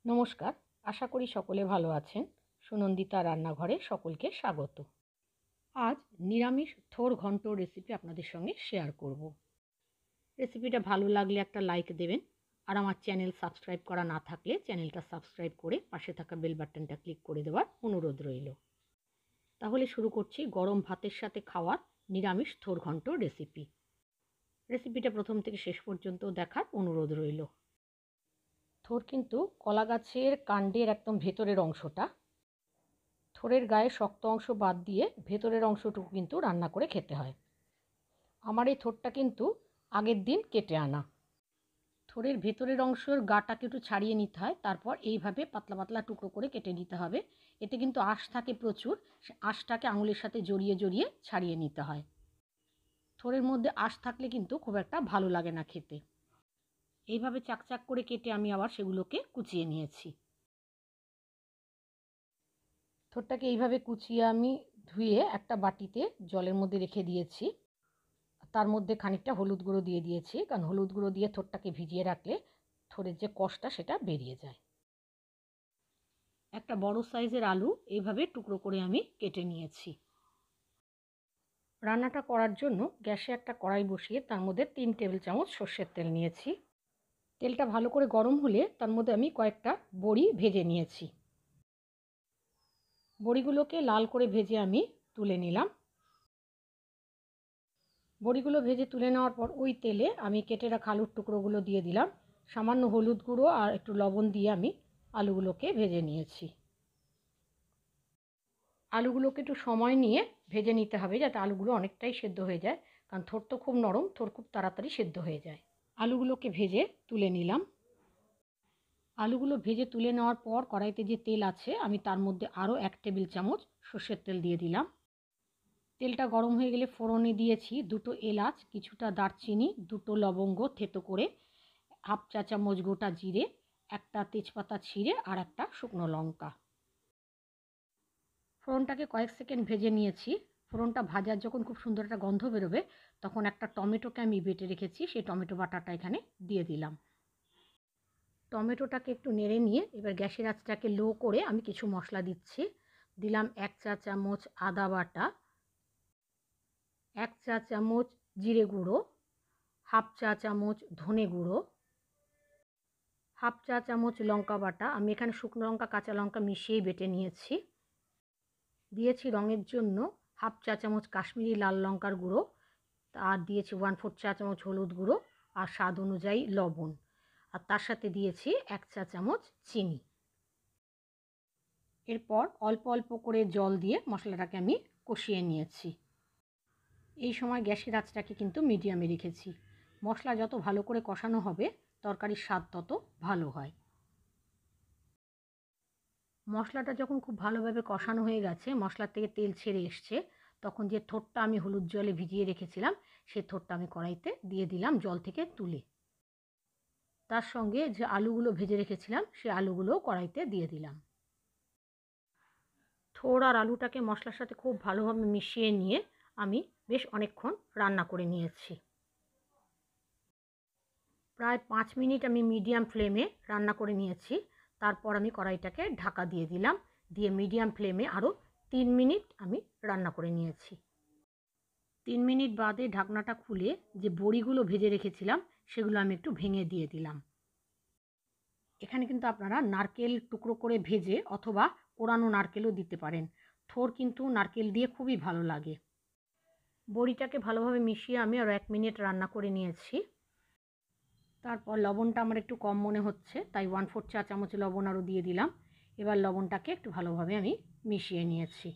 নমস্কার, আশা করি সকলে ভালো আছেন। সুনন্দিতা রান্নাঘরে সকলকে স্বাগত। আজ নিরামিষ থোর ঘন্ট রেসিপি আপনাদের সঙ্গে শেয়ার করব। রেসিপিটা ভালো লাগলে একটা লাইক দেবেন, আর আমার চ্যানেল সাবস্ক্রাইব করা না থাকলে চ্যানেলটা সাবস্ক্রাইব করে পাশে থাকা বেল বাটনটা ক্লিক করে দেওয়ার অনুরোধ রইল। তাহলে শুরু করছি গরম ভাতের সাথে খাওয়ার নিরামিষ থোর ঘন্ট রেসিপি। রেসিপিটা প্রথম থেকে শেষ পর্যন্ত দেখার অনুরোধ রইল। থোর কিন্তু কলা গাছের কাণ্ডের একদম ভেতরের অংশটা। থোরের গায়ে শক্ত অংশ বাদ দিয়ে ভেতরের অংশটুকু কিন্তু রান্না করে খেতে হয়। আমার এই থোরটা কিন্তু আগের দিন কেটে আনা। থোরের ভেতরের অংশের গাটাকে একটু ছাড়িয়ে নিতে হয়, তারপর এইভাবে পাতলা পাতলা টুকরো করে কেটে নিতে হবে। এতে কিন্তু আঁশ থাকে প্রচুর, আঁশটাকে আঙুলের সাথে জড়িয়ে জড়িয়ে ছাড়িয়ে নিতে হয়। থোরের মধ্যে আঁশ থাকলে কিন্তু খুব একটা ভালো লাগে না খেতে। এইভাবে চাকচাক করে কেটে আমি আবার সেগুলোকে কুচিয়ে নিয়েছি। থোরটাকে এইভাবে কুচিয়ে আমি ধুয়ে একটা বাটিতে জলের মধ্যে রেখে দিয়েছি। তার মধ্যে খানিকটা হলুদ গুঁড়ো দিয়ে দিয়েছি, কারণ হলুদ গুঁড়ো দিয়ে থোরটাকে ভিজিয়ে রাখলে থোরের যে কষটা সেটা বেরিয়ে যায়। একটা বড় সাইজের আলু এইভাবে টুকরো করে আমি কেটে নিয়েছি। রান্নাটা করার জন্য গ্যাসে একটা কড়াই বসিয়ে তার মধ্যে 3 টেবিল চামচ সর্ষের তেল নিয়েছি। তেলটা ভালো করে গরম হলে তার মধ্যে আমি কয়েকটা বড়ি ভেজে নিয়েছি। বড়িগুলোকে লাল করে ভেজে আমি তুলে নিলাম। বড়িগুলো ভেজে তুলে নেওয়ার পর ওই তেলে আমি কেটে রাখা আলুর টুকরোগুলো দিয়ে দিলাম। সামান্য হলুদ গুঁড়ো আর একটু লবণ দিয়ে আমি আলুগুলোকে ভেজে নিয়েছি। আলুগুলোকে একটু সময় নিয়ে ভেজে নিতে হবে, যাতে আলুগুলো অনেকটাই সেদ্ধ হয়ে যায়, কারণ থোর তো খুব নরম, থোর খুব তাড়াতাড়ি সেদ্ধ হয়ে যায়। আলুগুলোকে ভেজে তুলে নিলাম। আলুগুলো ভেজে তুলে নেওয়ার পর কড়াইতে যে তেল আছে আমি তার মধ্যে আরও 1 টেবিল চামচ সর্ষের তেল দিয়ে দিলাম। তেলটা গরম হয়ে গেলে ফোড়নে দিয়েছি 2টো এলাচ, কিছুটা দারচিনি, 2টো লবঙ্গ থেতো করে, 1/2 চা চামচ গোটা জিরে, একটা তেজপাতা ছিঁড়ে আর একটা শুকনো লঙ্কা। ফোড়নটাকে কয়েক সেকেন্ড ভেজে নিয়েছি। ফোড়নটা ভাজার যখন খুব সুন্দর একটা গন্ধ বেরোবে তখন একটা টমেটোকে আমি বেটে রেখেছি, সেই টমেটো বাটাটা এখানে দিয়ে দিলাম। টমেটোটাকে একটু নেড়ে নিয়ে এবার গ্যাসের আঁচটাকে লো করে আমি কিছু মশলা দিচ্ছি। দিলাম 1 চা চামচ আদা বাটা, 1 চা চামচ জিরে গুঁড়ো, 1/2 চা চামচ ধনে গুঁড়ো, 1/2 চা চামচ লঙ্কা বাটা। আমি এখানে শুকনো লঙ্কা কাঁচা লঙ্কা মিশিয়েই বেটে নিয়েছি। দিয়েছি রঙের জন্য 1/2 চা চামচ কাশ্মীরি লাল লঙ্কার গুঁড়ো, আর দিয়েছি 1/4 চা চামচ হলুদ গুঁড়ো আর স্বাদ অনুযায়ী লবণ, আর তার সাথে দিয়েছি 1 চা চামচ চিনি। এরপর অল্প অল্প করে জল দিয়ে মশলাটাকে আমি কষিয়ে নিয়েছি। এই সময় গ্যাসের আঁচটাকে কিন্তু মিডিয়ামে রেখেছি। মশলা যত ভালো করে কষানো হবে তরকারির স্বাদ তত ভালো হয়। মশলাটা যখন খুব ভালোভাবে কষানো হয়ে গেছে, মশলার থেকে তেল ছেড়ে এসছে, তখন যে থোরটা আমি হলুদ জলে ভিজিয়ে রেখেছিলাম সেই থোরটা আমি কড়াইতে দিয়ে দিলাম জল থেকে তুলে। তার সঙ্গে যে আলুগুলো ভেজে রেখেছিলাম সেই আলুগুলোও কড়াইতে দিয়ে দিলাম। থোর আর আলুটাকে মশলার সাথে খুব ভালোভাবে মিশিয়ে নিয়ে আমি বেশ অনেকক্ষণ রান্না করে নিয়েছি। প্রায় 5 মিনিট আমি মিডিয়াম ফ্লেমে রান্না করে নিয়েছি। তারপর আমি কড়াইটাকে ঢাকা দিয়ে দিলাম, দিয়ে মিডিয়াম ফ্লেমে আরও 3 মিনিট আমি রান্না করে নিয়েছি। 3 মিনিট বাদে ঢাকনাটা খুলে যে বড়িগুলো ভেজে রেখেছিলাম সেগুলো আমি একটু ভেঙে দিয়ে দিলাম। এখানে কিন্তু আপনারা নারকেল টুকরো করে ভেজে অথবা কোরানো নারকেলও দিতে পারেন। থোর কিন্তু নারকেল দিয়ে খুবই ভালো লাগে। বড়িটাকে ভালোভাবে মিশিয়ে আমি আরও 1 মিনিট রান্না করে নিয়েছি। তারপর লবণটা আমার একটু কম মনে হচ্ছে, তাই 1/4 চা চামচ লবণ আরও দিয়ে দিলাম। এবার লবণটাকে একটু ভালোভাবে আমি মিশিয়ে নিয়েছি।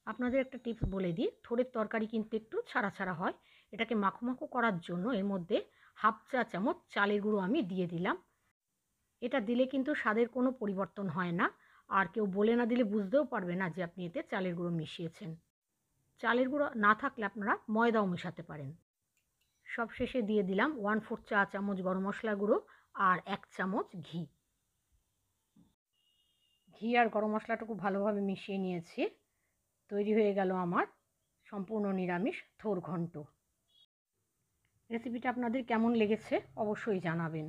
আপনাদের একটা টিপস বলে দিই, থোড়ের তরকারি কিন্তু একটু ছাড়া ছাড়া হয়। এটাকে মাখো মাখো করার জন্য এর মধ্যে 1/2 চা চামচ চালের গুঁড়ো আমি দিয়ে দিলাম। এটা দিলে কিন্তু স্বাদের কোনো পরিবর্তন হয় না, আর কেউ বলে না দিলে বুঝতেও পারবে না যে আপনি এতে চালের গুঁড়ো মিশিয়েছেন। চালের গুঁড়ো না থাকলে আপনারা ময়দাও মেশাতে পারেন। সবশেষে দিয়ে দিলাম 1/4 চা চামচ গরম মশলা গুঁড়ো আর 1 চামচ ঘি। ঘি আর গরম মশলাটা খুব ভালোভাবে মিশিয়ে নিয়েছি। তৈরি হয়ে গেল আমার সম্পূর্ণ নিরামিষ থোর ঘন্ট। রেসিপিটা আপনাদের কেমন লেগেছে অবশ্যই জানাবেন।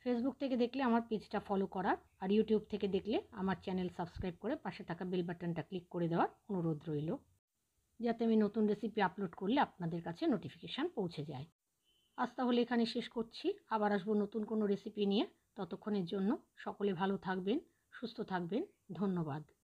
ফেসবুক থেকে দেখলে আমার পেজটা ফলো করার, আর ইউটিউব থেকে দেখলে আমার চ্যানেল সাবস্ক্রাইব করে পাশে থাকা বেল বাটনটা ক্লিক করে দেওয়ার অনুরোধ রইল, যাতে আমি নতুন রেসিপি আপলোড করলে আপনাদের কাছে নোটিফিকেশান পৌঁছে যায়। আজ তাহলে এখানে শেষ করছি, আবার আসবো নতুন কোনো রেসিপি নিয়ে। ততক্ষণের জন্য সকলে ভালো থাকবেন, সুস্থ থাকবেন। ধন্যবাদ।